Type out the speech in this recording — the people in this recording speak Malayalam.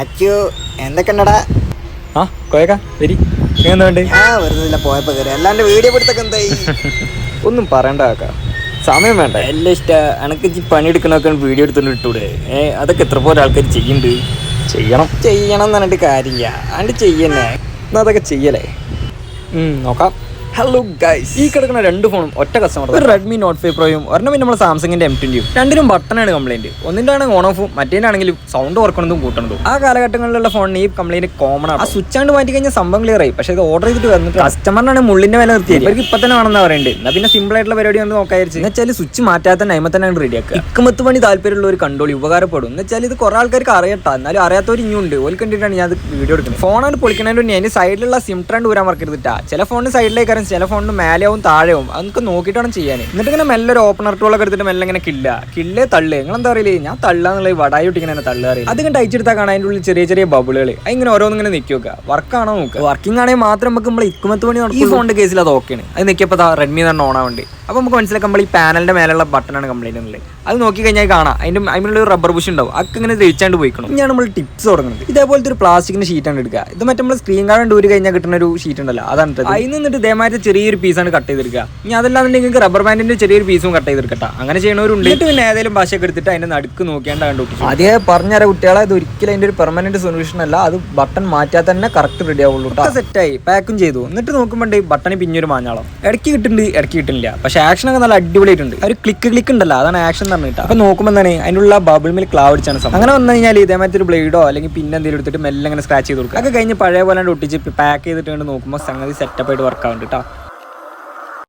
അച്ചു എന്തൊക്കെണ്ടടാ? ആ കോയക്ക വരി എന്തുകൊണ്ട് വെറുതെ പോയപ്പോ കയറി അല്ലാണ്ട് വീഡിയോ പിടുത്തൊക്കെ എന്തായി? ഒന്നും പറയണ്ട കാക്ക, സമയം വേണ്ട. എല്ലാം ഇഷ്ട അനക്ക് പണിയെടുക്കണൊക്കെ വീഡിയോ എടുത്തോണ്ട് ഇട്ടൂടെ? അതൊക്കെ എത്ര പോലെ ആൾക്കാർ ചെയ്യുന്നുണ്ട്. ചെയ്യണം എന്ന് പറഞ്ഞിട്ട് കാര്യമില്ല, അണ്ട് ചെയ്യന്നെ. എന്നാ അതൊക്കെ ചെയ്യലേ. നോക്കാം. ഹലോ ഗൈസ്, ഈ കിടക്കുന്ന രണ്ട് ഫോണും ഒറ്റ കസ്റ്റമർ. ഒരു റെഡ്മി നോട്ട് 5 പ്രോയും ഒരെണ്ണം പിന്നെ നമ്മൾ സാംസങ്ങിന്റെ M20യും. രണ്ടിനും ബട്ടണാണ് കംപ്ലൈന്റ്. ഒന്നിൻ്റെ ആണ് ഓൺ ഓഫും മറ്റേൻ്റെ ആണെങ്കിലും സൗണ്ട് വർക്കണതും കൂട്ടണതും. ആ കാലഘട്ടങ്ങളിലുള്ള ഫോണിന് ഈ കംപ്ലൈന്റ് കോമൺ ആണ്. ആ സ്വിച്ച് ആണ്ട് മാറ്റി കഴിഞ്ഞാൽ സംഭവം ക്ലിയർ ആയി. പക്ഷേ ഇത് ഓർഡർ ചെയ്തിട്ട് വന്നിട്ട് കസ്റ്റമറിനാണ് മുള്ളിന്റെ വില നിർത്തിയത്. ഇവർക്ക് ഇപ്പം തന്നെ വേണമെന്ന് പറയുന്നുണ്ട്. എന്നാൽ പിന്നെ സിമ്പിൾ ആയിട്ടുള്ള പരിപാടി ഒന്ന് നോക്കാതിരിച്ചു. എന്ന് വെച്ചാൽ സ്വിച്ച് മാറ്റാത്ത നൈമ തന്നെ റെഡിയാക്കുക. ഇക്കുമത്ത് പണി താല്പര്യമുള്ള ഒരു കണ്ടോളി ഉപകാരപ്പെടും. എന്ന് വെച്ചാൽ ഇത് കുറെ ആൾക്കാർക്ക് അറിയട്ടാ, എന്നാലും അറിയാത്തവർ ഇനിയുണ്ട്. ഓൽ കണ്ടിട്ടാണ് ഞാൻ വീഡിയോ എടുക്കുന്നത്. ഫോണാണ് പൊളിക്കണതിന് മുന്നേ അതിന് സൈഡിലുള്ള സിം ട്രാൻഡ് ഊരാൻ മറക്കരുതിട്ടാ. ചില ഫോണിന് സൈഡിലേക്കാരും ചില ഫോണിന് മേലെയാവും താഴെയാവും. അതൊക്കെ നോക്കിയിട്ട് വേണം ചെയ്യാൻ. എന്നിട്ട് ഇങ്ങനെ മെല്ലെ ഒരു ഓപ്പണർ ടൂളൊക്കെ എടുത്തിട്ട് മെല്ലെ ഇങ്ങനെ കില്ലേ തള്ളു. നിങ്ങൾ എന്താ പറയില്ലേ, ഞാൻ തള്ളാന്നുള്ള വടായി ഒട്ടിങ്ങനെ തള്ളു അറിയില്ല. അത് കണ്ട് അയച്ചെടുത്താൽ കാണാൻ അതിൻ്റെ ഉള്ളിൽ ചെറിയ ചെറിയ ബബിളുകൾ. അതിങ്ങനെ ഓരോന്നിങ്ങനെ നിൽക്കി വെക്കുക. വർക്കാണോ നോക്കുക. വർക്കിംഗ് ആണെങ്കിൽ മാത്രം നമുക്ക് നമ്മൾ ഇക്കുമത്ത് പണി നടക്കും. ഈ ഫോണിന്റെ കേസിൽ അത് ഓക്കെയാണ്. അത് നിൽക്കിയപ്പോൾ റെഡ്മി തന്നെ ഓൺ ആവുന്നുണ്ട്. അപ്പോൾ നമുക്ക് മനസ്സിലാക്കാം നമ്മൾ ഈ പാനലിന്റെ മേലുള്ള ബട്ടണാണ് കംപ്ലൈന്റ് ഉള്ളത്. അത് നോക്കി കഴിഞ്ഞാൽ കാണാം അതിനുള്ള ഒരു റബ്ബർ ബുഷ് ഉണ്ടാവും. അതൊക്കെ ഇങ്ങനെ തേച്ചാണ്ട് പോയിക്കണം. ഇനിയാണ് നമ്മൾ ടിപ്സ് തുടങ്ങുന്നത്. ഇതേപോലത്തെ ഒരു പ്ലാസ്റ്റിക്കിന്റെ ഷീറ്റാണ് എടുക്കുക. ഇത് മറ്റേ നമ്മൾ സ്ക്രീൻ ഗാർഡ് ഊരി കഴിഞ്ഞാൽ കിട്ടുന്ന ഒരു ഷീറ്റ് ഉണ്ടല്ലോ, അതാണ്. അതിൽ നിന്നിട്ട് ഇതേമാതിരി ചെറിയൊരു പീസാണ് കട്ട് ചെയ്തെടുക്കുക. ഇനി അതല്ലാന്നുണ്ടെങ്കിൽ നിങ്ങൾക്ക് റബ്ബർ ബാൻഡിന്റെ ചെറിയൊരു പീസും കട്ട് ചെയ്തെടുക്കട്ടെ. അങ്ങനെ ചെയ്യണവരുണ്ട്. എന്നിട്ട് പിന്നെ ഏതെങ്കിലും ഭാഷയൊക്കെ എടുത്തിട്ട് അതിന്റെ നടുക്ക് നോക്കിയാണ്ട് കണ്ടുപിടിച്ചു. അതേ പറഞ്ഞുതരാം കുട്ടികളെ, ഇത് ഒരിക്കലും അതിന്റെ ഒരു പെർമനന്റ് സൊല്യൂഷൻ അല്ല. അത് ബട്ടൺ മാറ്റാൻ തന്നെ കറക്റ്റ് റെഡി ആവുള്ളൂ. സെറ്റായി പാക്കും ചെയ്തു. എന്നിട്ട് നോക്കുമ്പോൾ ബട്ടൺ പിന്നൊരു മാഞ്ഞാളം. ഇടയ്ക്ക് കിട്ടുന്നുണ്ട്, ഇടയ്ക്ക് കിട്ടുന്നില്ല. പക്ഷേ ആക്ഷൻ നല്ല അടിപൊളിയായിട്ടുണ്ട്. ഒരു ക്ലിക്ക് ഉണ്ടല്ലോ, അതാണ് ആക്ഷൻ എന്ന് പറഞ്ഞിട്ട്. അപ്പൊ നോക്കുമ്പോൾ എന്താണ് അതിനുള്ള ബബിൾ മിൽ ക്ലാവ് അടിച്ചാണ് സംഭവം. അങ്ങനെ വന്നു കഴിഞ്ഞാൽ ഇതേമാതിരി ഒരു ബ്ലേഡോ അല്ലെങ്കിൽ പിന്നെ എന്തെങ്കിലും എടുത്തിട്ട് മെല്ലെ അങ്ങനെ സ്ക്രാച്ച് ചെയ്ത് കൊടുക്കുക. ഒക്കെ കഴിഞ്ഞ് പഴയ പോലെ ഒട്ടിച്ച് പാക്ക് ചെയ്തിട്ട് നോക്കുമ്പോൾ സംഗതി സെറ്റപ്പ് ആയിട്ട് വർക്ക് ആവുന്നുണ്ട് കേട്ടോ.